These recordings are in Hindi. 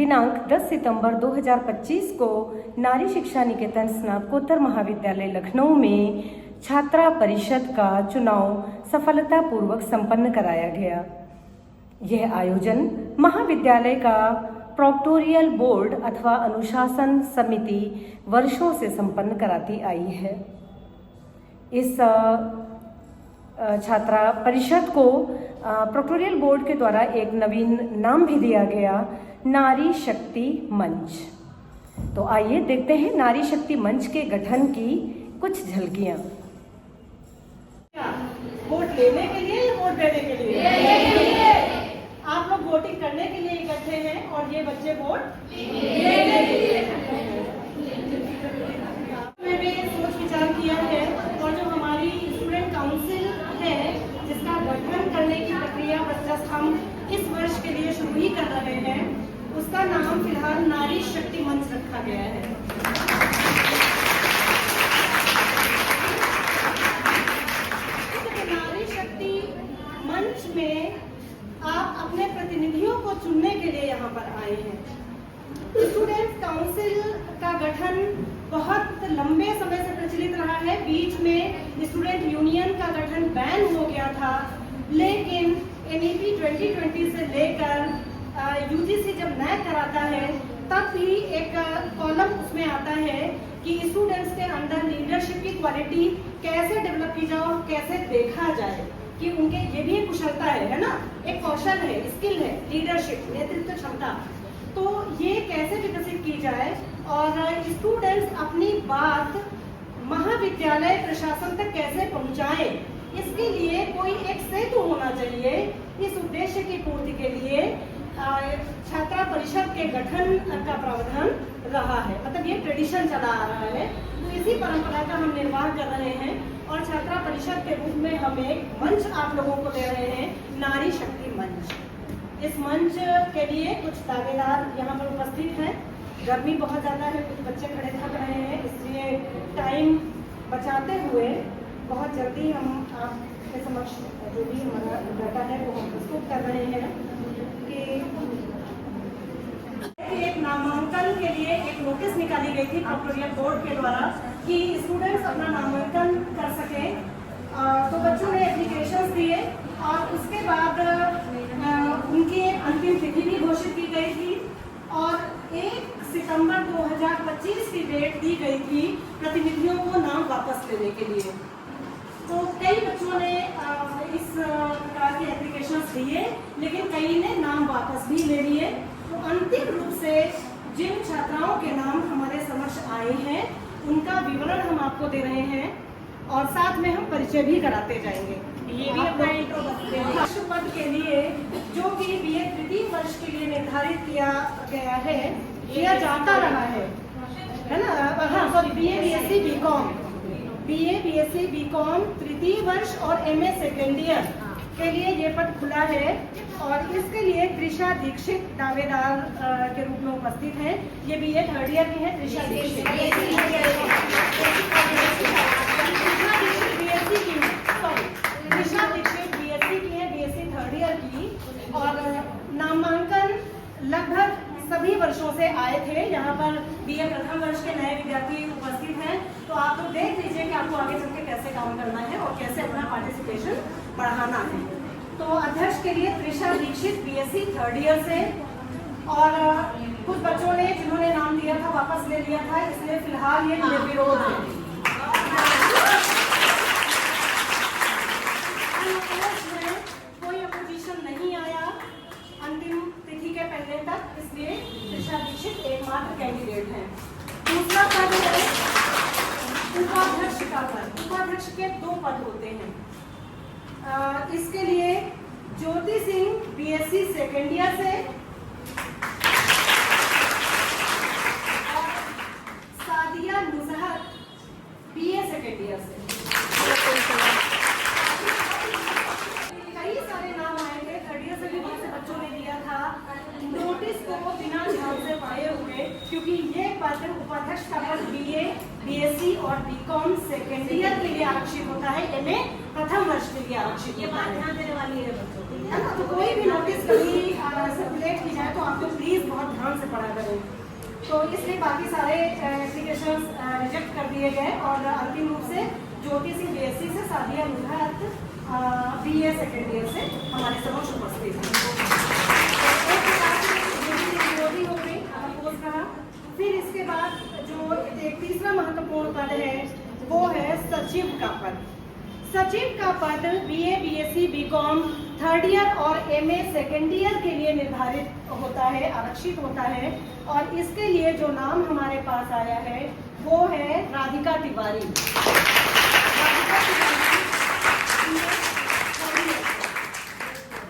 दिनांक 10 सितंबर 2025 को नारी शिक्षा निकेतन स्नातकोत्तर महाविद्यालय लखनऊ में छात्रा परिषद का चुनाव सफलतापूर्वक संपन्न कराया गया। यह आयोजन महाविद्यालय का प्रोक्टोरियल बोर्ड अथवा अनुशासन समिति वर्षों से संपन्न कराती आई है। इस छात्रा परिषद को प्रोक्टोरियल बोर्ड के द्वारा एक नवीन नाम भी दिया गया, नारी शक्ति मंच। तो आइए देखते हैं नारी शक्ति मंच के गठन की कुछ झलकियां। वोट लेने के लिए या वोट देने के लिए? आप लोग वोटिंग करने के लिए इकट्ठे हैं और ये बच्चे वोट लेने के लिए इकट्ठे हैं। मैंने सोच विचार किया है और जो हमारी स्टूडेंट काउंसिल है जिसका गठन करने की प्रक्रिया बस हम इस वर्ष के लिए शुरू ही कर रहे हैं, उसका नाम फिलहाल नारी शक्ति मंच रखा गया है। नारी शक्ति मंच में आप अपने प्रतिनिधियों को चुनने के लिए यहाँ पर आए हैं। स्टूडेंट काउंसिल का गठन बहुत लंबे समय से प्रचलित रहा है। बीच में स्टूडेंट यूनियन का गठन बैन हो गया था, लेकिन NEP 2020 से लेकर UGC जब नया कराता है तब भी एक कॉलम उसमें आता है कि स्टूडेंट्स के अंदर लीडरशिप की क्वालिटी कैसे डेवलप की जाए और कैसे देखा जाए कि उनके ये भी एक कुशलता है ना, एक कौशल है, स्किल है, लीडरशिप, नेतृत्व क्षमता, तो ये कैसे विकसित की जाए और स्टूडेंट्स अपनी बात महाविद्यालय प्रशासन तक कैसे पहुंचाएं, इसके लिए कोई एक सेतु होना चाहिए। इस उद्देश्य की पूर्ति के लिए छात्रा परिषद के गठन का प्रावधान रहा है, मतलब ये ट्रेडिशन चला आ रहा है। तो इसी परंपरा का हम निर्वाह कर रहे हैं और छात्रा परिषद के रूप में हम एक मंच आप लोगों को दे रहे हैं, नारी शक्ति मंच। इस मंच के लिए कुछ दावेदार यहाँ पर उपस्थित हैं। गर्मी बहुत ज़्यादा है, कुछ बच्चे खड़े थक रहे हैं, इसलिए टाइम बचाते हुए बहुत जल्दी हम आपके समक्ष जो भी हमारा डाटा है वो हम प्रस्तुत कर रहे हैं कि एक नामांकन के लिए एक नोटिस निकाली गई थी प्रोक्टोरियल बोर्ड के द्वारा कि स्टूडेंट्स अपना नामांकन कर सकें। तो बच्चों ने एप्लीकेशंस दिए और उसके बाद उनकी अंतिम तिथि भी घोषित की गई थी और 1 सितंबर 2025 की डेट दी गई थी प्रतिनिधियों को नाम वापस लेने के लिए। तो कई बच्चों ने इस प्रकार के एप्लीकेशंस दिए, लेकिन कई ने नाम वापस भी ले लिए। तो अंतिम रूप से जिन छात्राओं के नाम हमारे समक्ष आए हैं उनका विवरण हम आपको दे रहे हैं और साथ में हम परिचय भी कराते जाएंगे। ये भी अपना पद के लिए जो भी BA तृतीय वर्ष के लिए निर्धारित किया गया है, किया जाता रहा है ना। हाँ सॉरी, BA BSc BCom तृतीय वर्ष और MA सेकेंड ईयर के लिए ये पद खुला है और इसके लिए त्रिशा दीक्षित दावेदार के रूप में उपस्थित हैं। ये BA थर्ड ईयर की है। त्रिशा दीक्षित BSc की है, BSc थर्ड ईयर की। और नामांकन लगभग सभी वर्षों से आए थे। यहाँ पर BA प्रथम वर्ष के नए विद्यार्थी उपस्थित हैं, तो आप लोग देख लीजिए कि आपको आगे चल के कैसे काम करना है और कैसे अपना पार्टिसिपेशन बढ़ाना है। तो अध्यक्ष के लिए Trisha Dikshit BSc third year से, और कुछ बच्चों ने जिन्होंने नाम दिया था वापस ले लिया था, इसलिए फिलहाल ये निर्विरोध है। कोई अपोजिशन नहीं आया अंतिम तिथि के पहले तक, इसलिए त्रिशा दीक्षित एकमात्र कैंडिडेट है। दूसरा पद है उपाध्यक्ष का पद। उपाध्यक्ष के 2 पद होते हैं। इसके लिए Jyoti Singh BSc second year से और Sadia Nuzhat BA second year से। कई सारे नाम आए थे, थर्ड ईयर से भी बहुत से बच्चों ने दिया था। नोटिस को बिना ध्यान से पढ़े हुए, क्योंकि ये पद उपाध्यक्ष का पद BA BSc और BCom सेकेंड ईयर के लिए आरक्षित होता है, MA प्रथम वर्ष के लिए आरक्षित होता है। ध्यान देने वाली है बच्चों को, तो कोई भी नोटिस कभी सर्कुलेट की जाए तो आप लोग प्लीज बहुत ध्यान ध्यान से पढ़ा करें। तो इसलिए बाकी सारे एप्लीकेशंस रिजेक्ट कर दिए गए और अंतिम रूप से ज्योतिषी बीएससी से सादिया मुधात बीए सेकेंड ईयर से हमारे समक्ष उपस्थित है। तो एक प्रकार से ज्योति हो गई पोस्ट कहा। फिर इसके बाद जो एक तीसरा महत्वपूर्ण पद है वो है सचिव का पद। सचिव का पद BA, BSc, BCom third year और एमए सेकेंड ईयर के लिए निर्धारित होता है, आरक्षित होता है। और इसके लिए जो नाम हमारे पास आया है वो है राधिका तिवारी।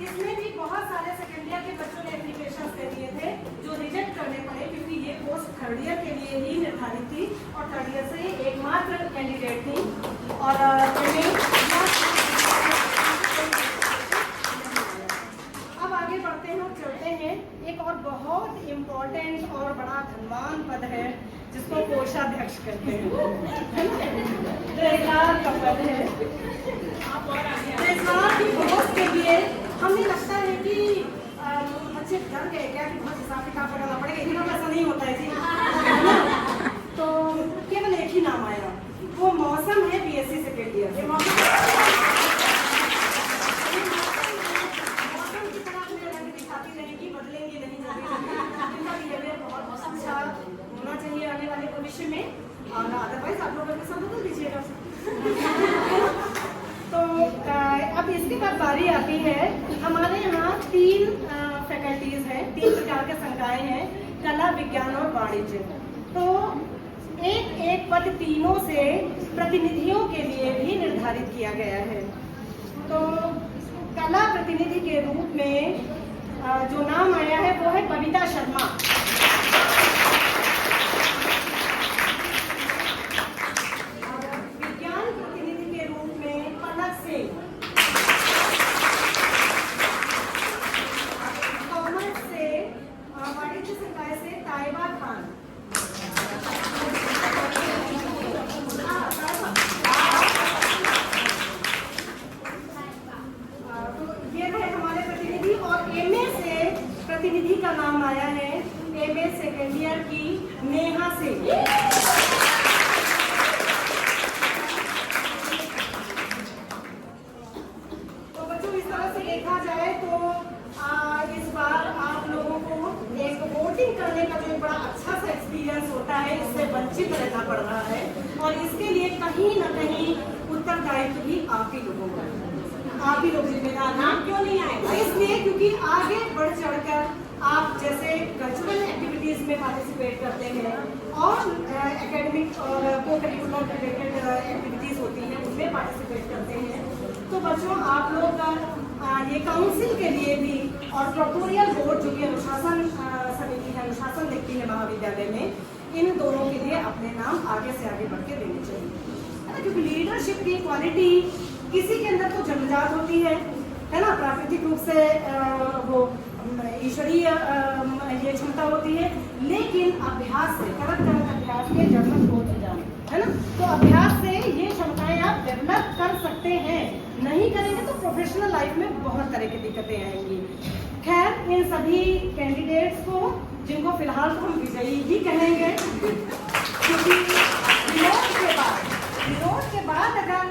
इसमें भी बहुत सारे सेकेंड ईयर के बच्चों ने एप्लीकेशन दे दिए थे जो रिजेक्ट करने पड़े, क्योंकि ये पोस्ट थर्ड ईयर के लिए ही निर्धारित थी और थर्ड ईयर से एकमात्र कैंडिडेट थी। और अब आगे बढ़ते हैं और चलते हैं। एक और बहुत इम्पोर्टेंट और बड़ा धनवान पद है जिसको कोषाध्यक्ष कहते हैं, ट्रेजरर का पद है। ट्रेजरर की पोस्ट के लिए हमें लगता है कि बच्चे डर गए क्या कि बहुत हिसाब किताब करना पड़ेगा, इतना पैसा नहीं होता है जी। तो केवल एक ही नाम आया, वो मौसम है बीएससी सेकेंड ईयर। मौसम की तरह अपने रंग दिखाती रहेगी, बदलेंगे नहीं, इनका बिहेवियर बहुत अच्छा होना चाहिए आने वाले भविष्य में। और अदरवाइज आप लोग अपने साथ बदल दीजिएगा। तो अब इसके बाद बारी आती है, हमारे यहाँ 3 फैकल्टीज हैं, 3 प्रकार के संकाय हैं, कला, विज्ञान और वाणिज्य। तो एक पद तीनों से प्रतिनिधियों के लिए भी निर्धारित किया गया है। तो कला प्रतिनिधि के रूप में जो नाम आया है वो है बबीता शर्मा। विज्ञान प्रतिनिधि के रूप में पलक सिंह। कॉमर्स से वाणिज्य संकाय से ताइबा खान। प्रतिनिधि का नाम आया है एमए सेकेंड ईयर की नेहा सिंह। तो बच्चों इस तरह से देखा जाए तो इस बार आप लोगों को एक वोटिंग करने का जो एक बड़ा अच्छा सा एक्सपीरियंस होता है इससे वंचित रहना पड़ रहा है और इसके लिए कहीं ना कहीं उत्तरदायित्व भी आप ही लोगों का, आप ही लोग जिम्मेदार हैं। क्यों नहीं आए? इसलिए क्योंकि आगे बढ़ चढ़कर आप जैसे कल्चरल एक्टिविटीज में पार्टिसिपेट करते हैं और एकेडमिक और को करिकुलर रिलेटेड एक्टिविटीज होती हैं उसमें पार्टिसिपेट करते हैं। तो बच्चों आप लोग का ये काउंसिल के लिए भी और प्रोक्टोरियल बोर्ड जो कि अनुशासन समिति है, अनुशासन देखती है महाविद्यालय में, इन दोनों के लिए अपने नाम आगे से आगे बढ़ के देने चाहिए, क्योंकि लीडरशिप की क्वालिटी किसी के अंदर तो जन्मजात होती है ना, प्राकृतिक रूप से वो ईश्वरीय ये क्षमता होती है, लेकिन अभ्यास से करत अभ्यास के जन्म हो जाए, है ना। तो अभ्यास से ये क्षमताएं आप डेवलप कर सकते हैं, नहीं करेंगे तो प्रोफेशनल लाइफ में बहुत तरह की दिक्कतें आएंगी। खैर इन सभी कैंडिडेट्स को, जिनको फिलहाल तो हम विजयी ही कहेंगे, क्योंकि विरोध के बाद अगर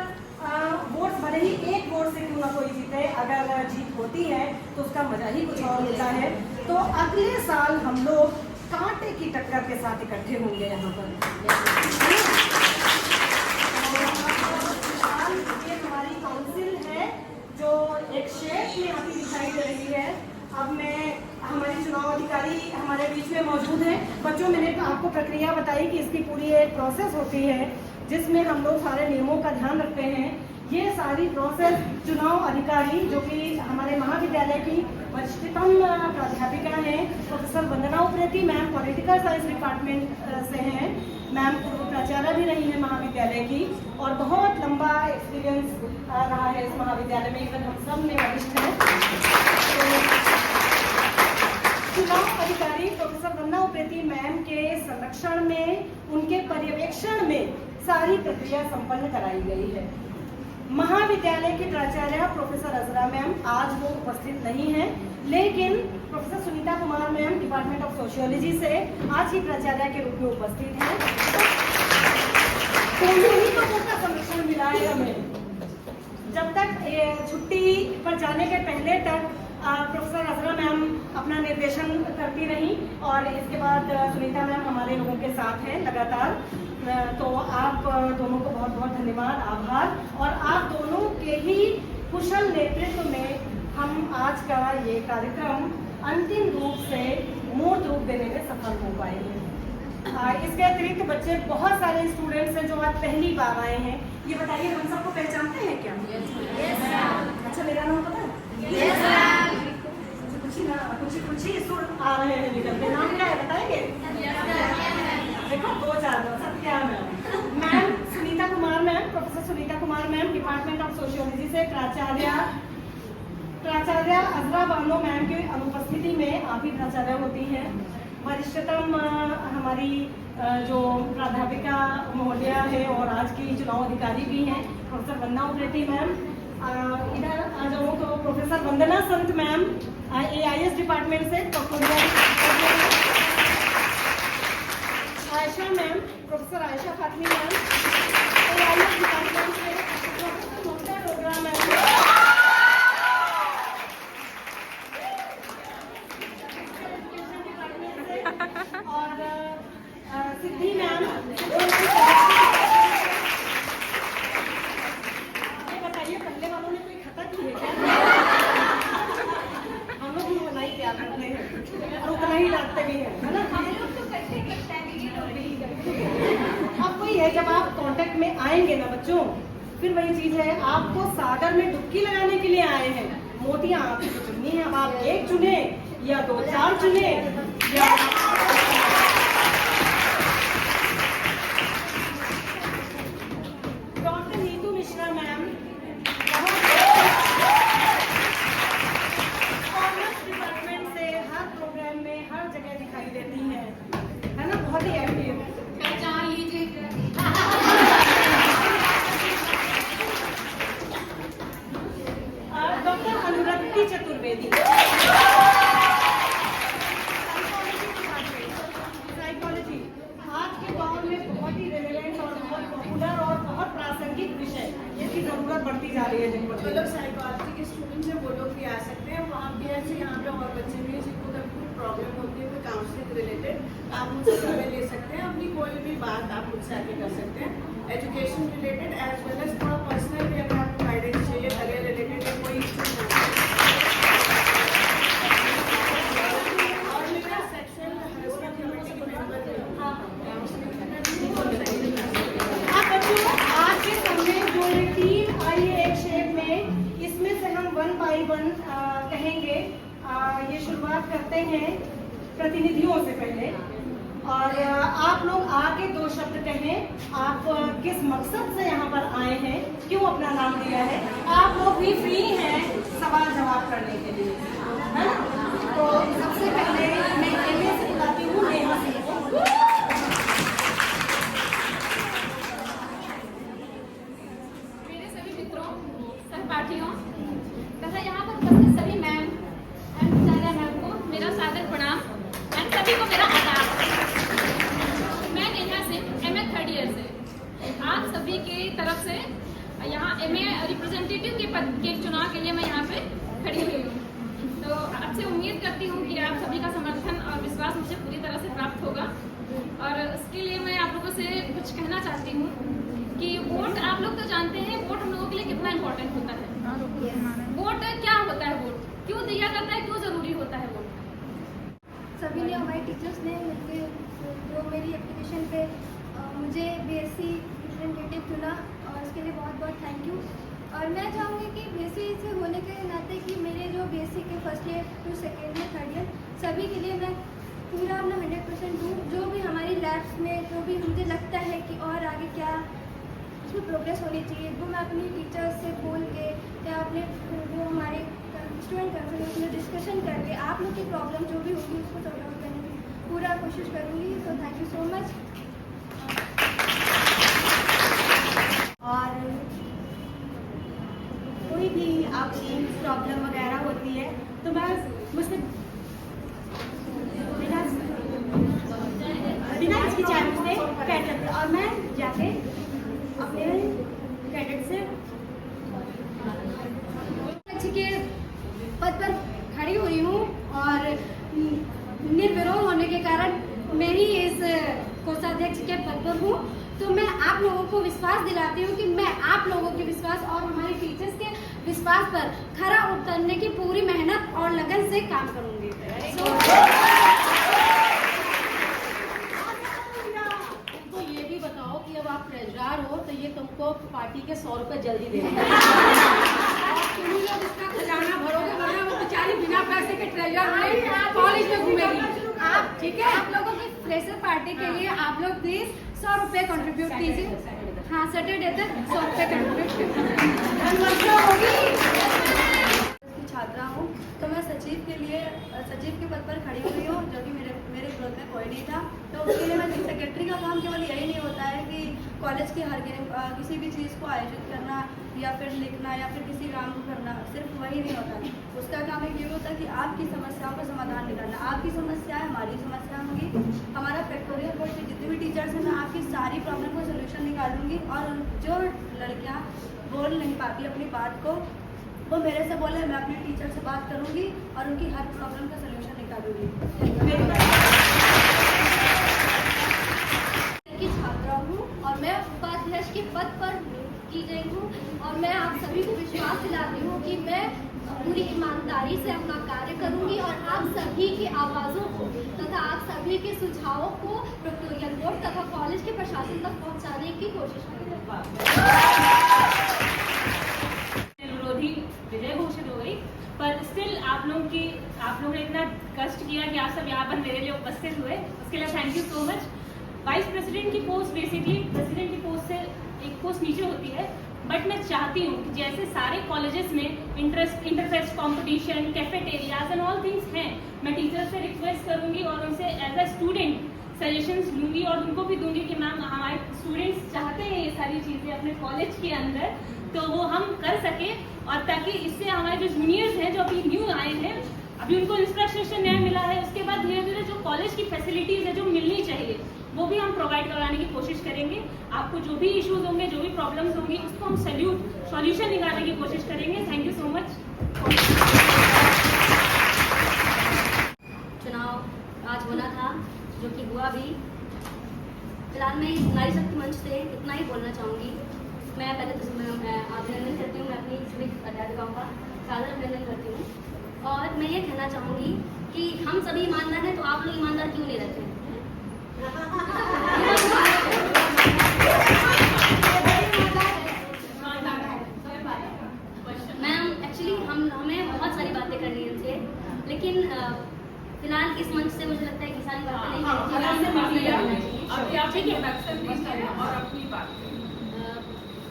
वोट भले ही एक वोट से क्यों ना कोई जीते, अगर जीत होती है तो उसका मजा ही कुछ और होता है। तो अगले साल हम लोग कांटे की टक्कर के साथ इकट्ठे होंगे यहाँ पर। ये हमारी काउंसिल है जो एक शेप में अभी दिखाई दे रही है। अब मैं हमारी चुनाव अधिकारी हमारे बीच में मौजूद है। बच्चों मैंने आपको प्रक्रिया बताई कि इसकी पूरी एक प्रोसेस होती है जिसमें हम लोग सारे नियमों का ध्यान रखते हैं। ये सारी प्रोसेस चुनाव अधिकारी जो कि हमारे महाविद्यालय की वरिष्ठतम प्राध्यापिका हैं, professor Vandana Upreti ma'am, political science department से हैं। मैम पूर्व प्राचार्य भी रही है महाविद्यालय की और बहुत लंबा एक्सपीरियंस रहा है इस महाविद्यालय में, इवन हम सब में वरिष्ठ हैं। चुनाव अधिकारी प्रोफेसर वंदना उप्रेती मैम के संरक्षण में, उनके पर्यवेक्षण में सारी प्रक्रिया संपन्न कराई गई है। महाविद्यालय की प्राचार्य प्रोफेसर अजरा मैम आज वो उपस्थित नहीं है, लेकिन professor Sunita Kumar ma'am department of sociology से आज ही प्राचार्य के रूप में उपस्थित हैं। तो ही तो उनका संरक्षण मिला है हमें। जब तक छुट्टी पर जाने के पहले तक प्रोफेसर अजरा मैम अपना निर्देशन करती रही और इसके बाद सुनीता मैम हमारे लोगों के साथ हैं लगातार। तो आप दोनों को बहुत बहुत धन्यवाद, आभार। और आप दोनों के ही कुशल नेतृत्व में हम आज का ये कार्यक्रम अंतिम रूप से मूर्त रूप देने में सफल हो पाए हैं। इसके अतिरिक्त बच्चे बहुत सारे स्टूडेंट्स हैं जो आज पहली बार आए हैं। ये बताइए, हम सबको पहचानते हैं क्या? अच्छा, मेरा नाम पता है? कुछ ही सुर आ रहे हैं निकलते। नाम क्या है बताएंगे? देखो 2-4 Satya ma'am Sunita Kumar ma'am, professor Sunita Kumar ma'am department of sociology से प्राचार्य अजरा बानो मैम की अनुपस्थिति में आप ही प्राचार्य होती हैं। वरिष्ठतम हमारी जो प्राध्यापिका महोदया है और आज की चुनाव अधिकारी भी हैं प्रोफेसर वंदना उप्रेती मैम। इधर आ जाऊँ तो प्रोफेसर वंदना संत मैम AIS डिपार्टमेंट से, Ayesha ma'am, professor Ayesha Fatmi ma'am AIS department से, ममता डोगरा मैम और सिद्धि मैम। बताइए, पहले वालों ने कोई खता की है क्या? हम लोग भी उतना ही प्यार करते हैं और उतना ही डांटते भी हैं, है ना? अब वही है, जब आप कांटेक्ट में आएंगे ना बच्चों, फिर वही चीज है, आपको सागर में डुबकी लगाने के लिए आए हैं। मोतियां आपको चुननी है। अब आप एक चुने या 2-4 चुने या doctor Neetu Mishra ma'am commerce department से हर प्रोग्राम में हर जगह दिखाई देती हैं, है ना? बहुत ही एक्टिव। पहचान लीजिए। डॉक्टर अनुरक्ति चतुर्वेदी साइकोलॉजी, आज के दौर में बहुत ही रेलेवेंट और बहुत पॉपुलर और बहुत प्रासंगिक विषय, इसकी जरूरत बढ़ती जा रही है दिन पर दिन। जो लोग साइकोलॉजी के स्टूडेंट्स हैं वो लोग भी आ सकते हैं। वहाँ भी ऐसे यहाँ पे और बच्चे भी हैं जिनको कोई प्रॉब्लम होती है, कोई काउंसलिंग रिलेटेड, आप मुझसे समय ले सकते हैं। अपनी कोई भी बात आप मुझसे आके कर सकते हैं, education related as well as थोड़ा पर्सनल भी अगर आपको गाइडेंस चाहिए, करियर रिलेटेड या कोई इशू और मेरा सेक्सुअल हैरेसमेंट कमेटी के मेंबर भी हाँ बच्चों, आज के सामने जो ये टीम आई है एक शेप में, इसमें से हम 1 by 1 कहेंगे। ये शुरुआत करते हैं प्रतिनिधियों से पहले, और आप लोग आके 2 शब्द कहें। आप किस मकसद से यहाँ पर आए हैं, क्यों अपना नाम दिया है। आप लोग भी फ्री हैं सवाल जवाब करने के लिए, है ना? तो सबसे पहले मैं MA से बुलाती हूँ नेहा सिंह को। मेरे सभी मित्रों, सहपाठियों तथा यहाँ पर उपस्थित सभी मैम एंड प्राचार्य मैम को मेरा सादर प्रणाम एंड सभी को मेरा आदाब। मैं Neha Singh MA 3rd year से आप सभी की तरफ से यहाँ MA रिप्रेजेंटेटिव के पद के चुनाव के लिए मैं यहाँ पे खड़ी हुई हूँ। तो आपसे उम्मीद करती हूँ कि आप सभी का समर्थन और विश्वास मुझे पूरी तरह से प्राप्त होगा। और इसके लिए मैं आप लोगों से कुछ कहना चाहती हूँ कि वोट, आप लोग तो जानते हैं वोट हम लोगों के लिए कितना इम्पोर्टेंट होता है। वोट क्या होता है, वोट क्यों दिया जाता है, क्यों जरूरी होता है वोट। सभी ने, हमारे टीचर्स ने मिलकर जो मेरी एप्लीकेशन पे मुझे BSc रिप्रेजेंटेटिव चुना, और इसके लिए बहुत बहुत थैंक यू। और मैं चाहूँगी कि BSc से होने के नाते कि मेरे जो BSc के first year to second year 3rd year सभी के लिए मैं पूरा अपना 100% दूँ। जो भी हमारी लैब्स में जो भी मुझे लगता है कि और आगे क्या उसमें प्रोग्रेस होनी चाहिए, वो मैं अपनी टीचर्स से बोल के या अपने जो हमारे स्टूडेंट कॉन्फ्रेंस में डिस्कशन करके आप लोग की प्रॉब्लम जो भी होगी उसको सॉल्व आउट करने की पूरा कोशिश करूँगी। तो थैंक यू सो मच। और अब प्रॉब्लम वगैरह होती है तो मैं मुझसे बिना हिचकिचाए मुझसे कह सकते और मैं जाके अपने कैडेट से के पद पर खड़ी हुई हूँ और निर्विरोध होने के कारण मैं ही इस कोषाध्यक्ष के पद पर हूँ। तो मैं आप लोगों को विश्वास दिलाती हूँ कि मैं आप लोगों के विश्वास और हमारे टीचर्स के विश्वास पर खरा उतरने की पूरी मेहनत और लगन से काम करूँगी। तो ये भी बताओ कि अब आप ट्रेजरर हो तो ये तुमको पार्टी के 100 रुपए जल्दी देंगे। तुम लोग इसका खजाना भरोगे वरना वो बेचारी बिना पैसे के ट्रेजरर कॉलेज में घूमेगी। आप ठीक है, आप लोगों की फ्रेशर पार्टी के लिए आप लोग प्लीज 100 रुपए कंट्रीब्यूट कीजिए। हाँ, सैटरडे तक 100 रुपए कंट्रीब्यूट होगी। छात्रा हूँ तो मैं सचिव के पद पर खड़ी हुई हूँ, जो कि मेरे ग्रुप में कोई नहीं था। तो उसके लिए मैं सेक्रेटरी का काम केवल यही नहीं होता है कि कॉलेज के हर किसी भी चीज़ को आयोजित करना या फिर लिखना या फिर किसी काम को करना, सिर्फ वही नहीं होता। उसका काम एक ये होता है कि आपकी समस्याओं का समाधान निकालना। आपकी समस्या है, हमारी समस्या होगी। हमारा फैक्टोरियल बोर्ड के जितने भी टीचर्स हैं, मैं आपकी सारी प्रॉब्लम को सोल्यूशन निकालूंगी। और जो लड़कियाँ बोल नहीं पाती अपनी बात को, वो मेरे से बोले, मैं अपने टीचर से बात करूंगी और उनकी हर प्रॉब्लम का सोल्यूशन निकालूंगी। की छात्रा हूँ और मैं उपाध्यक्ष के पद पर की गई हूँ और मैं आप सभी को विश्वास दिलाती हूँ कि मैं पूरी ईमानदारी से अपना कार्य करूंगी और आप सभी की आवाज़ों को तथा आप सभी के सुझावों को प्रोक्टोरियल बोर्ड तथा कॉलेज के प्रशासन तक पहुँचाने की कोशिश करूँगी। विजय घोषित हो गई, पर स्टिल आप लोगों ने इतना कष्ट किया कि आप सब यहाँ पर मेरे लिए उपस्थित हुए, उसके लिए thank you so much. Vice president की पोस्ट बेसिकली प्रेसिडेंट की पोस्ट से एक पोस्ट नीचे होती है, बट मैं चाहती हूँ कि जैसे सारे कॉलेजेस में interfest competition, cafeterias and all things हैं, मैं टीचर से रिक्वेस्ट करूँगी और उनसे एज अ स्टूडेंट सजेशंस लूँगी और उनको भी दूंगी कि मैम हमारे स्टूडेंट्स चाहते हैं ये सारी चीज़ें अपने कॉलेज के अंदर, तो वो हम कर सके और ताकि इससे हमारे जो जूनियर्स हैं, जो अभी न्यू आए हैं, अभी उनको इंफ्रास्ट्रक्चर नया मिला है, उसके बाद धीरे धीरे जो कॉलेज की फैसिलिटीज़ है जो मिलनी चाहिए वो भी हम प्रोवाइड कराने की कोशिश करेंगे। आपको जो भी इश्यूज होंगे, जो भी प्रॉब्लम्स होंगी, उसको हम सॉल्यूशन निकालने की कोशिश करेंगे। Thank you so much. चुनाव आज होना था, जो कि हुआ भी। फिलहाल मैं नारी शक्ति मंच से इतना ही बोलना चाहूँगी। मैं पहले तो अभिनंदन करती हूँ, मैं अपनी सभी अध्यापिकाओं का सादर अभिनंदन करती हूँ और मैं ये कहना चाहूँगी कि हम सभी ईमानदार हैं, तो आप लोग ईमानदार क्यों नहीं रहते? मैम एक्चुअली हमें बहुत सारी बातें करनी है इनसे, लेकिन फिलहाल इस मंच से मुझे लगता है कि सारी बातें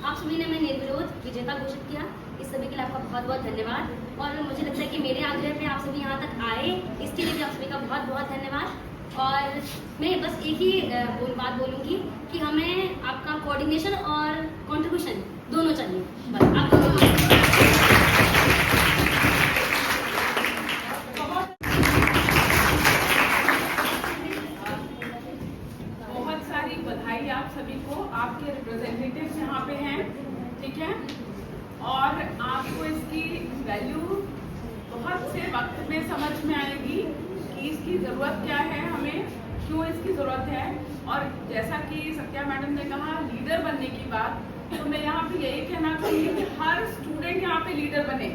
आप सभी ने मैं निर्विरोध विजेता घोषित किया। इस सभी के लिए आपका बहुत बहुत धन्यवाद और मुझे लगता है कि मेरे आग्रह पे आप सभी यहाँ तक आए, इसके लिए भी आप सभी का बहुत बहुत धन्यवाद। और मैं बस एक ही बात बोलूँगी कि हमें आपका कोऑर्डिनेशन और कंट्रीब्यूशन दोनों चाहिए। बस आप दोनों आप सभी को, आपके रिप्रेजेंटेटिव्स यहाँ पे हैं, ठीक है, और आपको इसकी वैल्यू बहुत से वक्त में समझ में आएगी कि इसकी ज़रूरत क्या है, हमें क्यों इसकी ज़रूरत है। और जैसा कि सत्या मैडम ने कहा लीडर बनने की बात, तो मैं यहाँ पे यही कहना चाहूँगी कि हर स्टूडेंट यहाँ पे लीडर बने।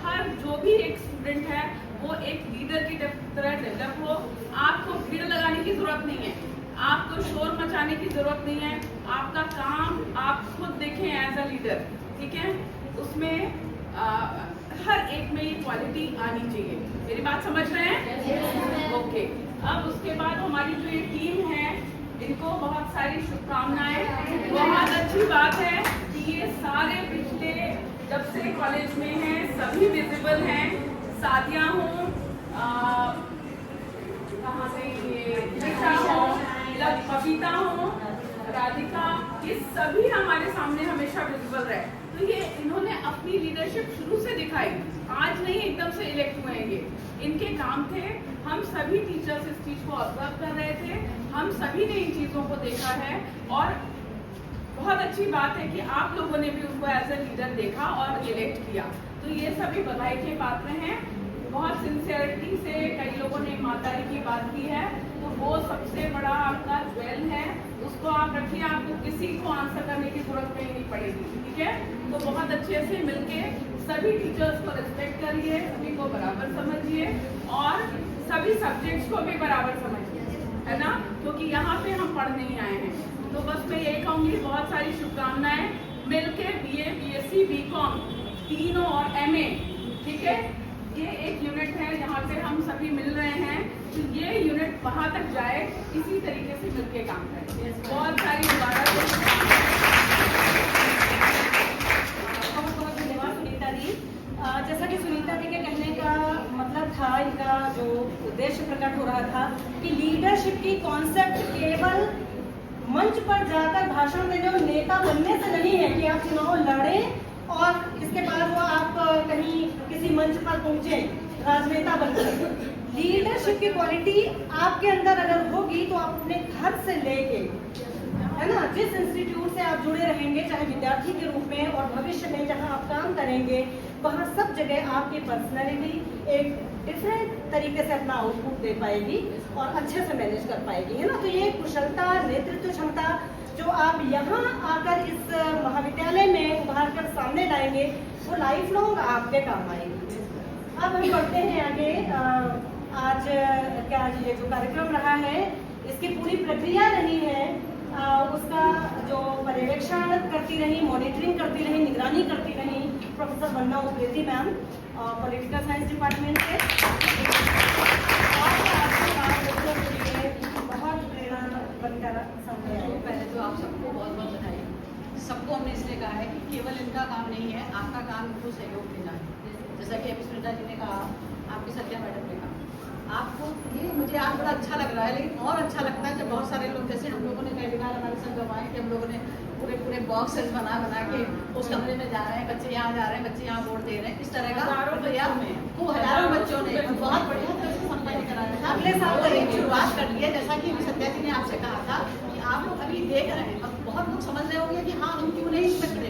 हर जो भी एक स्टूडेंट है वो एक लीडर की तरह डेवलप हो। आपको भीड़ लगाने की जरूरत नहीं है, आपको शोर मचाने की जरूरत नहीं है। आपका काम आप खुद देखें एज अ लीडर, ठीक है। उसमें हर एक में ये क्वालिटी आनी चाहिए। मेरी बात समझ रहे हैं? ओके। अब उसके बाद हमारी जो ये टीम है, इनको बहुत सारी शुभकामनाएं। बहुत अच्छी बात है कि ये सारे पिछले जब से कॉलेज में हैं सभी विजिबल हैं। सादिया हों, कहाँ से ये निशा हो, कविता हो, राधिका, ये सभी हमारे सामने हमेशा विजिबल रहे। तो तो ये इन्होंने अपनी लीडरशिप शुरू से दिखाई, आज नहीं एकदम से इलेक्ट हुए हैं ये। इनके काम थे, हम सभी टीचर्स इस चीज को ऑब्जर्व कर रहे थे, हम सभी ने इन चीजों को देखा है और बहुत अच्छी बात है कि आप लोगों ने भी उनको एज ए लीडर देखा और इलेक्ट किया, तो ये सभी बधाई के पात्र हैं। बहुत सिंसियरिटी से कई लोगों ने ईमानदारी की बात की है, तो वो सबसे बड़ा आपका ज्वेल है, उसको आप रखिए, आपको किसी को आंसर करने की जरूरत नहीं पड़ेगी, ठीक है। तो बहुत अच्छे से मिलके सभी टीचर्स को रिस्पेक्ट करिए, सभी को बराबर समझिए और सभी सब्जेक्ट्स को भी बराबर समझिए, है ना, क्योंकि यहाँ पे हम पढ़ नहीं आए हैं। तो बस मैं यही कहूँगी, बहुत सारी शुभकामनाएं, मिलके BA, BSc, BCom तीनों और MA, ठीक है, ये एक यूनिट है जहाँ पे हम सभी मिल रहे हैं, तो ये यूनिट वहाँ तक जाए, इसी तरीके से मिलके काम करें। बहुत सारी मुबारक, बहुत बहुत धन्यवाद सुनीता दी। जैसा कि सुनीता दी के कहने का मतलब था, इनका जो उद्देश्य प्रकट हो रहा था कि लीडरशिप की कॉन्सेप्ट केवल मंच पर जाकर भाषण देने और नेता बनने से नहीं है कि आप चुनाव लड़ें और इसके बाद वो आप कहीं किसी मंच पर पहुंचे राजनेता बनकर। लीडरशिप की क्वालिटी आपके अंदर अगर होगी तो आप अपने घर से लेके, है ना, जिस इंस्टीट्यूट से आप जुड़े रहेंगे, चाहे विद्यार्थी के रूप में और भविष्य में जहां आप काम करेंगे, वहां सब जगह आपकी पर्सनैलिटी एक डिफरेंट तरीके से अपना आउटपुट दे पाएगी और अच्छे से मैनेज कर पाएगी, है ना। तो ये कुशलता, नेतृत्व क्षमता जो आप यहाँ आकर इस महाविद्यालय में उभार कर सामने लाएंगे, वो लाइफ लॉन्ग आपके काम आएगी। अब हम बढ़ते हैं आगे। आज ये जो कार्यक्रम रहा है, इसकी पूरी प्रक्रिया रही है, उसका जो पर्यवेक्षण करती रही, मॉनिटरिंग करती रही, निगरानी करती रही professor Vandana Upreti ma'am political science department से। बहुत प्रेरणा बनकर सामने आई। पहले तो आप सबको बहुत बहुत बधाई। सबको हमने इसलिए कहा है कि केवल इनका काम नहीं है, आपका काम इनको सहयोग देना है। जैसा कि अभी सुनीता जी ने कहा, आपकी सत्या मैडम ने कहा, आपको ये मुझे आज बड़ा अच्छा लग रहा है, लेकिन और अच्छा लगता है जब बहुत सारे लोग, जैसे हम लोगों ने कई बार हमारे संग गवाए कि हम लोगों ने पूरे पूरे बॉक्सेस बना के उस कमरे में जा रहे हैं, बच्चे यहाँ जा रहे हैं, बच्चे यहाँ वोट दे रहे हैं, इस तरह का हजारों बच्चों ने बहुत बढ़िया तरह से संपन्न कराया था। अगले साल तो एक शुरुआत कर ली है, जैसा कि सत्या जी ने आपसे कहा था कि आप लोग अभी देख रहे हैं, अब बहुत लोग समझ रहे होंगे कि हाँ हम क्यों नहीं इसमें खड़े,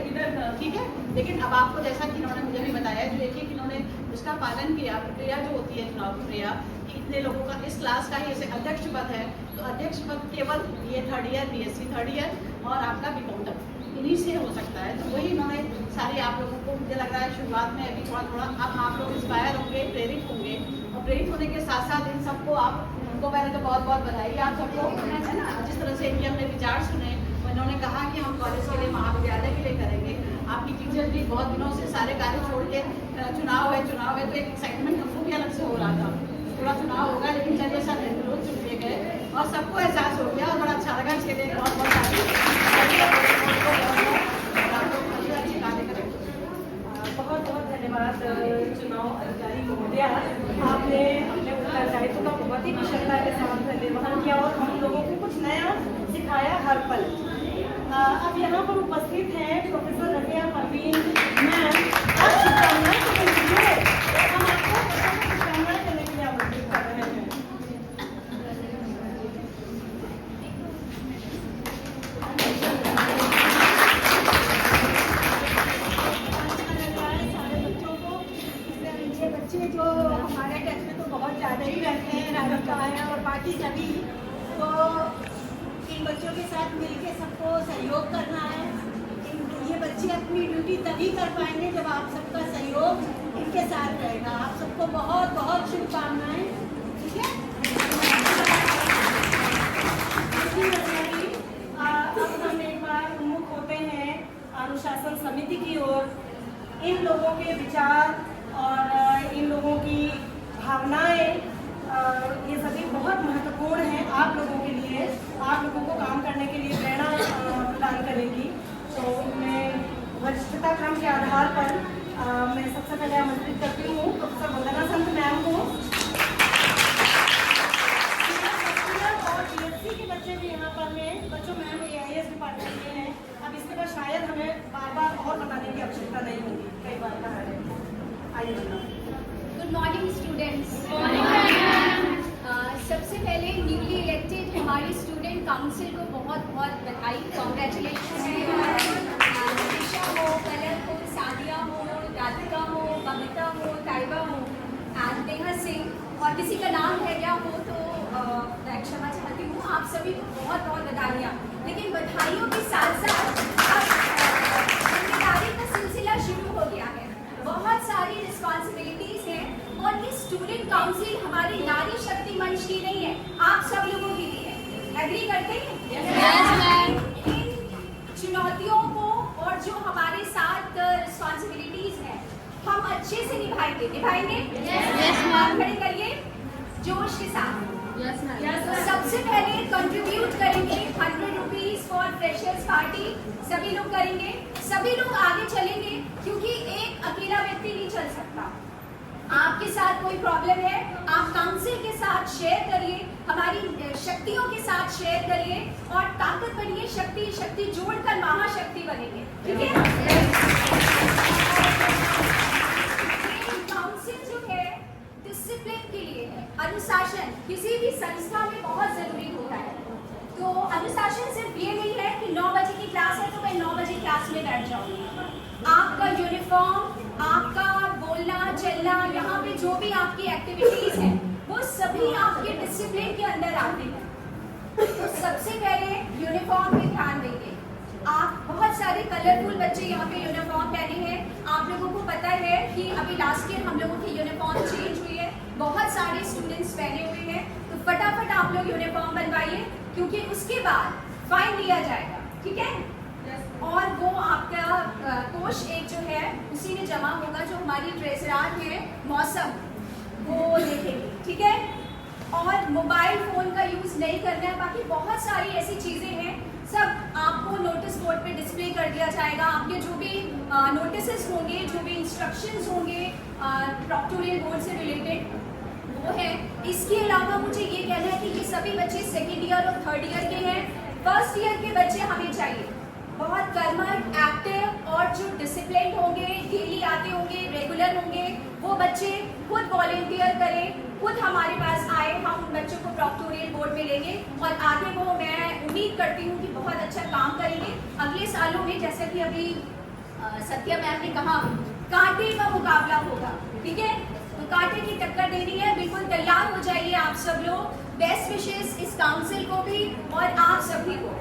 ठीक है, लेकिन अब आपको जैसा कि इन्होंने मुझे भी बताया, जो एक इन्होंने उसका पालन किया, प्रक्रिया जो होती है चुनाव प्रक्रिया, कि इतने लोगों का इस क्लास का ही जैसे अध्यक्ष पद है, तो अध्यक्ष पद केवल BA third year, BSc third year और आपका BCom तक इन्हीं से हो सकता है। तो वही इन्होंने सारी आप लोगों को, मुझे लग रहा है शुरुआत में अभी थोड़ा थोड़ा अब आप लोग इंस्पायर होंगे, प्रेरित होंगे, और प्रेरित होने के साथ साथ इन सबको उनको मैंने तो बहुत बहुत बधाई आप सबको, है ना। जिस तरह से इनके हमने विचार सुने, उन्होंने कहा कि हम कॉलेज के लिए, महाविद्यालय के लिए करेंगे। आपकी टीचर भी बहुत दिनों से सारे कार्य छोड़ के चुनाव है तो एक एक्साइटमेंट हमको भी अलग से हो रहा था, थोड़ा चुनाव होगा, लेकिन चलिए सब निर्विरोध चुन लिए गए और सबको एहसास हो गया और बड़ा अच्छा लगा। इसके लिए बहुत बहुत धन्यवाद चुनाव अधिकारी महोदया, आपने अपने उत्तरदायित्व का बहुत ही कुशलता के साथ निर्वहन किया और हम लोगों को कुछ नया सिखाया हर पल। अब यहाँ पर उपस्थित हैं प्रोफेसर रफिया परवीन मैम। आप शुभकामनाएं तो दीजिए, हम आपको शुभकामनाएं करने के लिए आमंत्रित कर रहे हैं। बच्चे जो हमारे टच में तो बहुत ज़्यादा ही रहते हैं, राधिका है और बाकी सभी, तो इन बच्चों के साथ मिलके सबको सहयोग करना है। ये बच्चे अपनी ड्यूटी तभी कर पाएंगे जब आप सबका सहयोग इनके साथ रहेगा। आप सबको बहुत बहुत शुभकामनाएं, ठीक है। अब हम एक बार उन्मुख होते हैं अनुशासन समिति की ओर। इन लोगों के विचार और इन लोगों की भावनाएं, ये सभी बहुत महत्वपूर्ण हैं आप लोगों के लिए, आप लोगों को काम करने के लिए प्रेरणा प्रदान करेगी। तो मैं वरिष्ठता क्रम के आधार पर मैं सबसे पहले आमंत्रित करती हूँ प्रोफेसर वंदना संत मैम को। और BSc के बच्चे भी यहाँ पर हैं। बच्चों मैम AIS डिपार्टमेंट में हैं। अब इसके बाद शायद हमें बार बार और बताने की आवश्यकता काउंसिल को बहुत बहुत बधाई, कॉन्ग्रेचुलेशन है। निशा हो, कलर हो, सादिया हो, राधिका हो, बबीता हो, ताइबा हो एंड नेहा सिंह, और किसी का नाम रह गया हो तो मैं क्षमा चाहती हूँ। आप सभी को बहुत बहुत बधाइयाँ। लेकिन बधाइयों के साथ साथ अब जिम्मेदारी का सिलसिला शुरू हो गया है। बहुत सारी रिस्पॉन्सिबिलिटीज हैं और ये स्टूडेंट काउंसिल हमारी नारी शक्ति मंच की नहीं है, आप सब लोगों की भी है। एग्री करते हैं? इन चुनौतियों को और जो हमारे साथ रिस्पॉन्सिबिलिटीज हैं हम अच्छे से निभाएंगे? खड़े करिए जोश के साथ। तो सबसे पहले कंट्रीब्यूट करेंगे 100 रुपीज फॉर फ्रेशर्स पार्टी। सभी लोग करेंगे, सभी लोग आगे चलेंगे, क्योंकि एक अकेला व्यक्ति नहीं चल सकता। आपके साथ कोई प्रॉब्लम है, आप काउंसिल के साथ शेयर करिए, हमारी शक्तियों के साथ शेयर करिए और ताकत बनिए। शक्ति जोड़कर महाशक्ति बनेंगे, ठीक है? काउंसिल जो है डिसिप्लिन के लिए है। अनुशासन किसी भी संस्था में बहुत जरूरी होता है। तो अनुशासन सिर्फ ये नहीं है कि 9 बजे की क्लास है तो मैं 9 बजे क्लास में बैठ जाऊंगी। आपका यूनिफॉर्म, आपका बोलना चलना, यहाँ पे जो भी आपकी एक्टिविटीज हैं वो सभी आपके डिसिप्लिन के अंदर आते हैं। तो सबसे पहले यूनिफॉर्म पे ध्यान देंगे। आप बहुत सारे कलरफुल बच्चे यहाँ पे यूनिफॉर्म पहने हैं। आप लोगों को पता है कि अभी लास्ट ईयर हम लोगों की यूनिफॉर्म चेंज हुई है, बहुत सारे स्टूडेंट्स पहने हुए हैं। तो फटाफट आप लोग यूनिफॉर्म बनवाइए, क्योंकि उसके बाद फाइन लिया जाएगा, ठीक है? और वो आपका कोष एक जो है उसी में जमा होगा, जो हमारी ट्रेजरार है मौसम, वो देखेंगे, ठीक है? और मोबाइल फोन का यूज नहीं करना है। बाकी बहुत सारी ऐसी चीजें हैं, सब आपको नोटिस बोर्ड पे डिस्प्ले कर दिया जाएगा। आपके जो भी नोटिसेस होंगे, जो भी इंस्ट्रक्शंस होंगे प्रॉक्टोरियल बोर्ड से रिलेटेड, वो है। इसके अलावा मुझे ये कहना है कि ये सभी बच्चे सेकेंड ईयर और थर्ड ईयर के हैं। फर्स्ट ईयर के बच्चे हमें चाहिए बहुत कर्मठ, एक्टिव और जो डिसिप्लिन होंगे, डेली आते होंगे, रेगुलर होंगे। वो बच्चे खुद वॉलेंटियर करें, खुद हमारे पास आए, हम उन बच्चों को प्रॉक्टोरियल बोर्ड में लेंगे और आगे वो मैं उम्मीद करती हूँ कि बहुत अच्छा काम करेंगे अगले सालों में। जैसे कि अभी सत्या मैम ने कहा, कांटे का मुकाबला होगा, ठीक है? तो कांटे की टक्कर देनी है, बिल्कुल तैयार हो जाइए आप सब लोग। बेस्ट विशेष इस काउंसिल को भी और आप सभी को।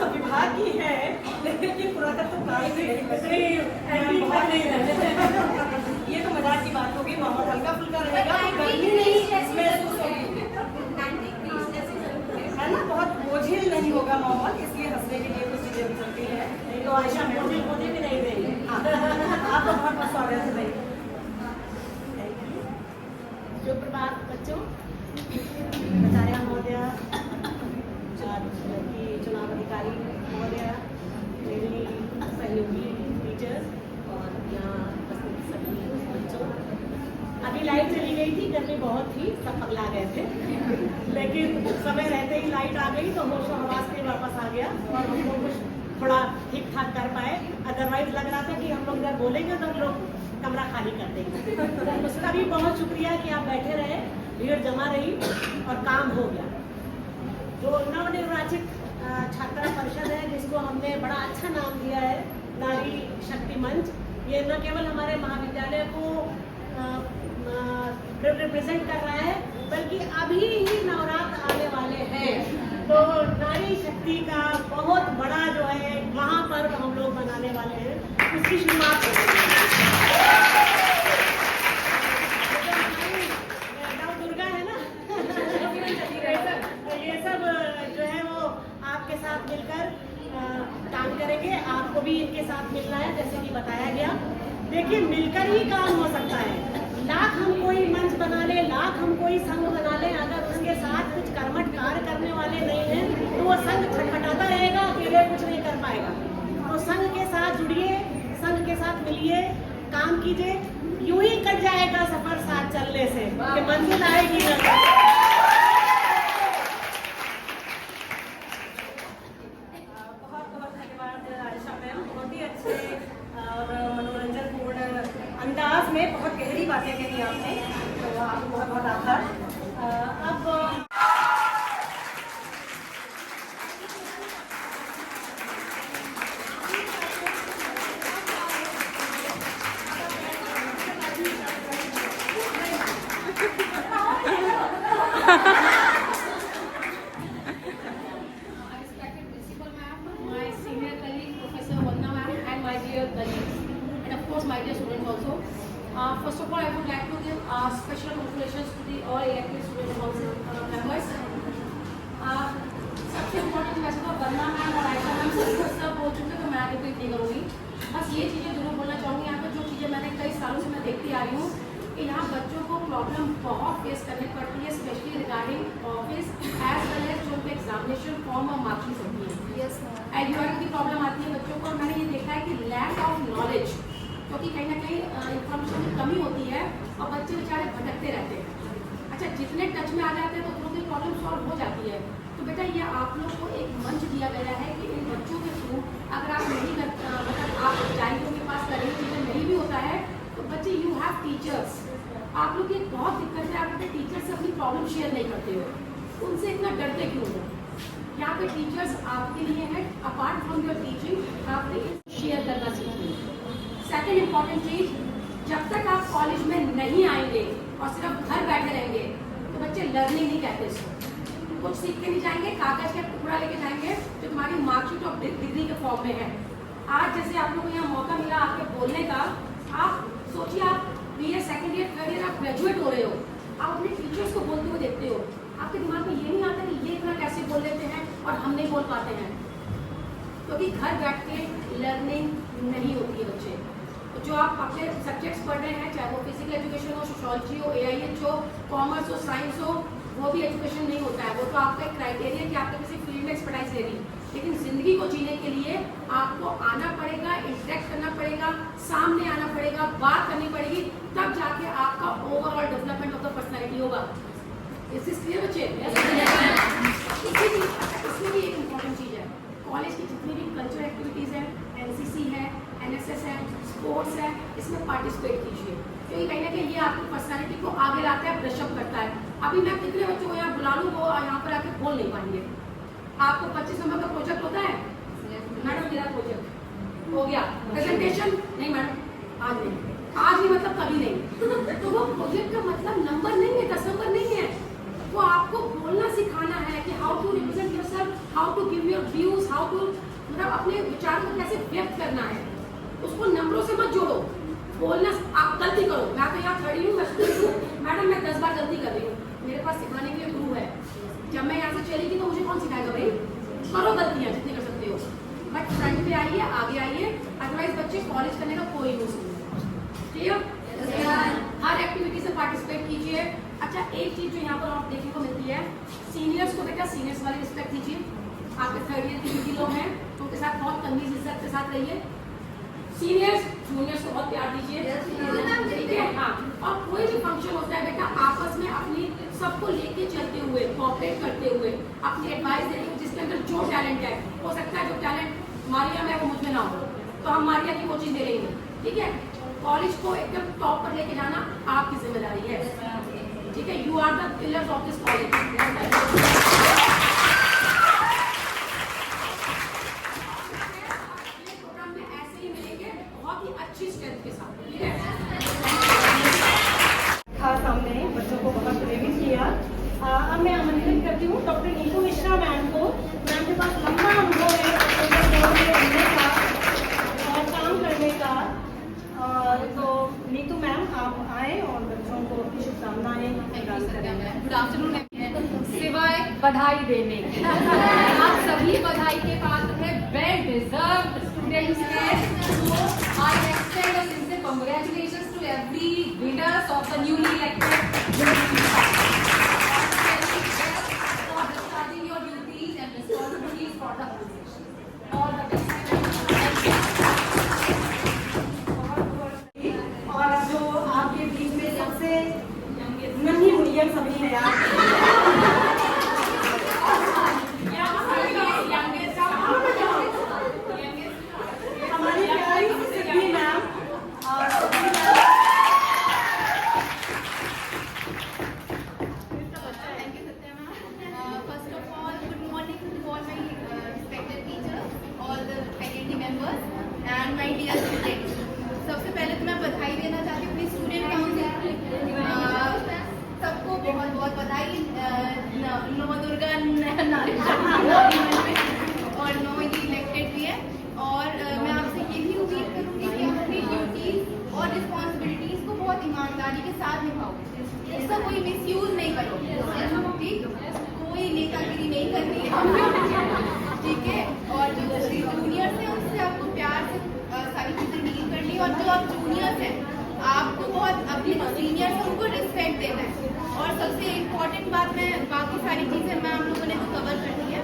विभाग की है, लेकिन पुरातत्व काल से ये तो मजाक की बात होगी, माहौल हल्का फुल्का रहेगा, गर्मी नहीं महसूस होगी, है ना? बहुत बोझिल नहीं होगा माहौल, इसलिए हंसने के लिए कुछ चीजें भी चलती हैं। तो आयशा बोझिल होने भी नहीं देंगे। आपका बहुत बहुत स्वागत है भाई। सुप्रभात बच्चों। आचार्य महोदया, चुनाव अधिकारी महोदया, मेरी सहयोगी टीचर्स और यहाँ उपस्थित सभी बच्चों। अभी लाइट चली गई थी, गर्मी बहुत थी, सब पगला गए थे, लेकिन समय रहते ही लाइट आ गई तो होश हवास में वापस आ गया और हम लोग कुछ थोड़ा ठीक ठाक कर पाए। अदरवाइज लग रहा था कि हम लोग इधर बोलेंगे तो लोग कमरा खाली कर देंगे। तो उसका भी बहुत शुक्रिया कि आप बैठे रहे, भीड़ जमा रही और काम हो गया। जो नवनिर्वाचित छात्रा परिषद है, जिसको हमने बड़ा अच्छा नाम दिया है नारी शक्ति मंच, ये न केवल हमारे महाविद्यालय को रिप्रेजेंट कर रहा है, बल्कि अभी ही नवरात्र आने वाले हैं तो नारी शक्ति का बहुत बड़ा जो है महापर्व हम लोग मनाने वाले हैं, उसकी शुरुआत दुर्गा है ना। ये सब जो है वो आपके साथ मिलकर काम करेंगे। आपको भी इनके साथ मिलना है, जैसे कि बताया गया। देखिए, मिलकर ही काम हो सकता है। लाख हम कोई मंच बना ले, लाख हम कोई संघ बना ले, अगर उसके साथ कुछ कर्मठ कार्य करने वाले नहीं हैं तो वो संघ छटपटाता रहेगा, अकेले कुछ नहीं कर पाएगा। तो संघ के साथ जुड़िए, संघ के साथ मिलिए, काम कीजिए, यूं ही कट जाएगा सफर साथ चलने से कि मंजिल आएगी ना। अंदाज में बहुत गहरी बातें कही आपने, तो आपको बहुत बहुत आभार। अब Respected principal ma'am, my senior colleague Professor Vandana ma'am, and my dear colleagues, and of course my dear students also. First of all, I would like to give special congratulations to the all elected student council members. सबसे इम्पोर्टेंट वैसे तो वंदना मैम और आयशा मैम सब बोल चुके तो मैं रिपीट नहीं करूँगी। बस ये चीज़ें जरूर बोलना चाहूँगी। यहाँ पर जो चीज़ें मैंने कई सालों से मैं देखती आ रही हूँ कि यहाँ बच्चों को प्रॉब्लम बहुत फेस करनी पड़ती है, specially regarding office as well as जो उनके एग्जामिनेशन फॉर्म और मार्क्स होती है। एडमिट की प्रॉब्लम आती है बच्चों को, और मैंने ये देखा है कि लैक ऑफ नॉलेज, क्योंकि कहीं ना कहीं इंफॉर्मेशन की कमी होती है और बच्चे बेचारे भटकते रहते हैं। अच्छा, जितने टच में आ जाते हैं तो तुरंत प्रॉब्लम सॉल्व हो जाती है। तो बेटा ये आप लोग को एक मंच दिया गया है कि इन बच्चों के थ्रू अगर आप नहीं मतलब आप जाएंगे उनके पास करेंगे, चीज़ें नहीं भी होता है तो बच्चे यू हैव टीचर्स। आप लोग की बहुत दिक्कत है, आप अपने टीचर से अपनी प्रॉब्लम शेयर नहीं करते हो, उनसे इतना डरते क्यों हो? यहाँ पे टीचर्स आपके लिए है, अपार्ट फ्रॉम योर टीचिंग आपने शेयर करना सीखिए। सेकेंड इम्पॉर्टेंट चीज, जब तक आप कॉलेज में नहीं आएंगे और सिर्फ घर बैठे रहेंगे तो बच्चे लर्निंग नहीं कहते इसको। कुछ सीख के नहीं जाएंगे, कागज का टुकड़ा लेके जाएंगे जो तुम्हारी मार्कशीट और डिग्री के फॉर्म में है। आज जैसे आप लोगों को यहाँ मौका मिला आपके बोलने का, आप सोचिए आप BA second year third year आप ग्रेजुएट हो रहे हो, आप अपने टीचर्स को बोलते हुए देखते हो, आपके दिमाग में ये नहीं आता कि ये इतना कैसे बोल लेते हैं और हम नहीं बोल पाते हैं, क्योंकि घर बैठ के लर्निंग नहीं होती है बच्चे। तो जो आप अपने सब्जेक्ट्स पढ़ रहे हैं, चाहे वो फिजिकल एजुकेशन हो, सोशोलॉजी हो, AIH हो, कॉमर्स हो, साइंस हो, वो भी एजुकेशन नहीं होता है। वो तो आपका एक क्राइटेरिया कि आपको किसी फील्ड में एक्सपर्टाइज ले रही, लेकिन जिंदगी को जीने के लिए आपको आना पड़ेगा, इंटरेक्ट करना पड़ेगा, सामने आना पड़ेगा, बात करनी पड़ेगी, तब जाके आपका overall development of the personality होगा। इस क्लियर बच्चे? इसमें भी एक इम्पॉर्टेंट चीज़ है, कॉलेज की जितनी भी कल्चरल एक्टिविटीज़ है, NCC है, NSS है, स्पोर्ट्स है, इसमें पार्टिसिपेट कीजिए, क्योंकि कहीं ना कहीं ये आपकी पर्सनैलिटी को आगे लाता है, ब्रशअप करता है। अभी मैं कितने बच्चों को यहाँ बुला लूँ वो यहाँ पर आके बोल नहीं पाएंगे। आपको 25 नंबर का प्रोजेक्ट होता है, मैडम मेरा प्रोजेक्ट हो गया, प्रेजेंटेशन नहीं मैडम आज नहीं, आज नहीं मतलब कभी नहीं। तो वो प्रोजेक्ट का मतलब नंबर नहीं है, 10 नंबर नहीं है, वो आपको बोलना सिखाना है कि how to represent yourself, how to give your views, how to मतलब अपने विचारों को कैसे व्यक्त करना है। उसको नंबरों से मत जोड़ो, बोलना आप गलती करो। मैं तो यहाँ खड़ी हूँ, मैडम मैं 10 बार गलती कर रही हूँ, मेरे पास सिखाने के लिए गुरु है। जब मैं यहाँ से चली गई तो मुझे कौन सिखाएगा भाई? करो गलतियाँ जितनी कर सकते हो, बट फ्रंट पे आइए, आगे आइए, अदरवाइज बच्चे कॉलेज करने का कोई यूज नहीं। ठीक है, हर एक्टिविटी से पार्टिसिपेट कीजिए। अच्छा, एक चीज जो यहाँ पर आप देखने को मिलती है, सीनियर्स को बेटा सीनियर्स वाली रिस्पेक्ट कीजिए। आपके थर्ड ईयर के लोग हैं उनके साथ बहुत तमीज इज्जत के साथ रहिए। सीनियर्स जूनियर्स को बहुत प्यार दीजिए, ठीक है? हाँ, और कोई भी फंक्शन होता है बेटा आपस में अपनी सबको लेके चलते हुए, कोऑपरेट करते हुए, अपनी एडवाइस देते हुए, जिसके अंदर जो टैलेंट है, हो सकता है जो टैलेंट मारिया में वो मुझ में ना हो, तो हम मारिया की कोचिंग दे लेंगे, ठीक है? कॉलेज को एकदम टॉप पर लेके जाना आपकी जिम्मेदारी है, ठीक है? You are the pillars of this college. Programme में ऐसे ही मिलेंगे बहुत ही अच्छी स्ट्रेंथ के साथ, ठीक है? खास हमने बच्चों को बहुत प्रेरित किया। अब मैं आमंत्रित करती हूँ डॉक्टर नीतू मिश्रा मैम को। मैम के पास लंबा अनुभव है रहने का और काम करने का। तो नीतू मैम आप आए और बच्चों को अपनी शुभकामनाएं प्रदान करें। Good afternoon. सिवाय बधाई देने के आप सभी बधाई के पात्र हैं, वेल डिजर्व्ड स्टूडेंट्स हैं। I extend a sincere congratulations to every winners of the newly elected for discharging your duties and responsibilities for the organization. All the best. और जो आपके बीच में सबसे नन्ही मुनियन सभी है आप। हमारी प्यारी सिद्धि मैम और ईमानदारी के साथ निभाओगे, इसका कोई मिसयूज नहीं करोगे, ठीक? कोई नेतागिरी नहीं करनी है, ठीक है? और जो जूनियर्स हैं उनसे आपको प्यार से सारी चीजें डील करनी है, और जो आप जूनियर्स हैं आपको बहुत अपने सीनियर्स हैं उनको रिस्पेक्ट देना है। और सबसे इम्पोर्टेंट बात, मैं बाकी सारी चीजें मैं हम लोगों ने तो कवर कर दी है,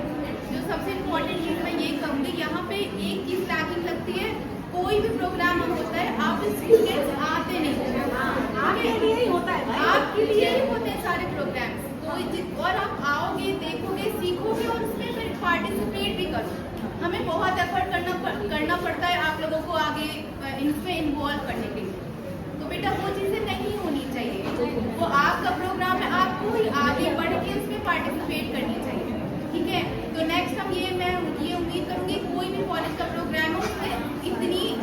जो सबसे इम्पोर्टेंट चीज मैं ये कहूँगी, यहाँ पे एक चीज लैकिंग लगती है, कोई भी प्रोग्राम होता है आप स्टूडेंट्स आते नहीं, आपके लिए ही होता है, आपके लिए ही होते हैं सारे प्रोग्राम्स, और आप आओगे, देखोगे, सीखोगे और उसमें फिर पार्टिसिपेट भी करो। हमें बहुत एफर्ट करना पड़ता है आप लोगों को आगे इसमें इन्वॉल्व करने के लिए, तो बेटा वो चीज़ें नहीं होनी चाहिए, वो आपका प्रोग्राम है, आपको ही आगे बढ़ के उसमें पार्टिसिपेट करनी चाहिए, ठीक है? तो नेक्स्ट हम मैं ये उम्मीद करूँगी कोई भी कॉलेज का प्रोग्राम हो उसमें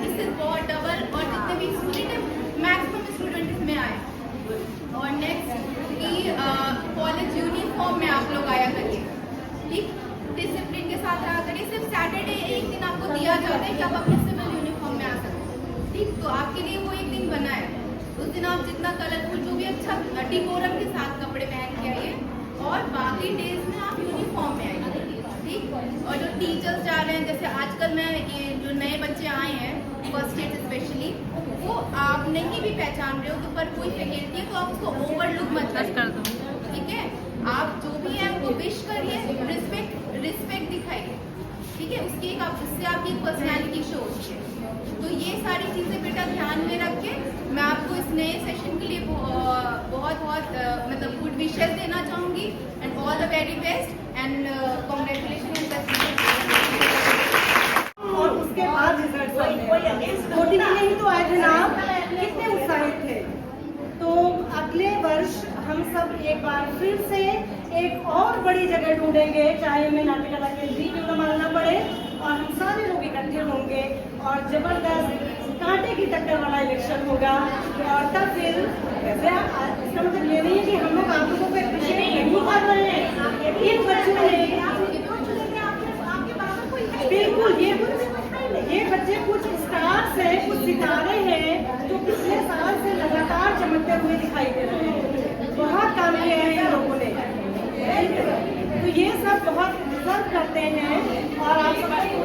इससे बहुत डबल और जितने भी स्टूडेंट हैं मैक्सिमम स्टूडेंट इसमें आए। और नेक्स्ट कि कॉलेज यूनिफॉर्म में आप लोग आया करिए, ठीक? डिसिप्लिन के साथ रहा करिए। सिर्फ सैटरडे एक दिन आपको दिया जाता है कि आप अपने सिविल यूनिफॉर्म में आ सकते, ठीक? तो आपके लिए वो एक दिन बना है, उस दिन आप जितना कलरफुल जो भी अच्छा डिकोरम के साथ कपड़े पहन के आइए, और बाकी डेज में आप यूनिफॉर्म में आइए, ठीक? और जो टीचर्स जा रहे हैं, जैसे आजकल मैं ये जो नए बच्चे आए हैं फर्स्ट ईयर स्पेशली, वो आप नहीं भी पहचान रहे हो तो पर कोई फैकल्टी है तो आप उसको ओवरलुक मत करिए, ठीक है? आप जो भी है उनको विश करिए, रिस्पेक्ट दिखाइए, ठीक है? उससे आपकी पर्सनैलिटी शो होती है। तो ये सारी चीज़ें बेटा ध्यान में रख के मैं आपको इस नए सेशन के लिए बहुत मतलब गुड विशेस देना चाहूँगी, and all the very best and congratulation. और उसके बाद रिजल्ट वोटिंग के लिए ही तो आए थे ना, कितने उत्साहित थे। तो अगले वर्ष हम सब एक बार फिर से एक और बड़ी जगह ढूंढेंगे, चाहे हमें नाट्यकला केंद्रीय क्यों न मानना पड़े, और हम सारे लोग इकट्ठे होंगे और जबरदस्त कांटे की टक्कर वाला इलेक्शन होगा। और तब फिर वैसे इसका मतलब ये नहीं है कि हम लोग आप लोगों को अप्रिशिएट नहीं कर रहे हैं, इन बच्चों ने बिल्कुल ये बच्चे कुछ स्टार्स हैं, कुछ सितारे हैं जो पिछले साल से लगातार चमकते हुए दिखाई दे रहे हैं, बहुत काम किया है इन लोगों ने, तो ये सब बहुत डिजर्व करते हैं। और आप सबको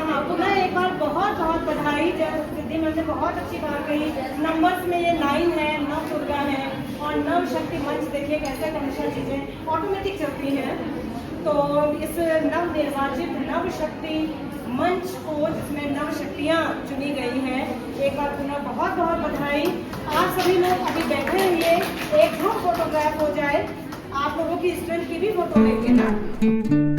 हाँ पुनः एक बार बहुत बधाई। सिद्धि मैम ने बहुत अच्छी बात कही, नंबर्स में ये 9 है, 9 दुर्गा है, और नव शक्ति मंच देखिए कैसे हमेशा चीजें ऑटोमेटिक चलती हैं। तो इस नव निर्वाचित नव शक्ति मंच को, जिसमें नव शक्तियाँ चुनी गई हैं, एक बार पुनः बहुत बधाई। आप सभी लोग अभी बैठे रहिए, एक ग्रुप फोटोग्राफ हो जाए, आप लोगों की स्टूडेंट की भी फोटो लेंगे ना।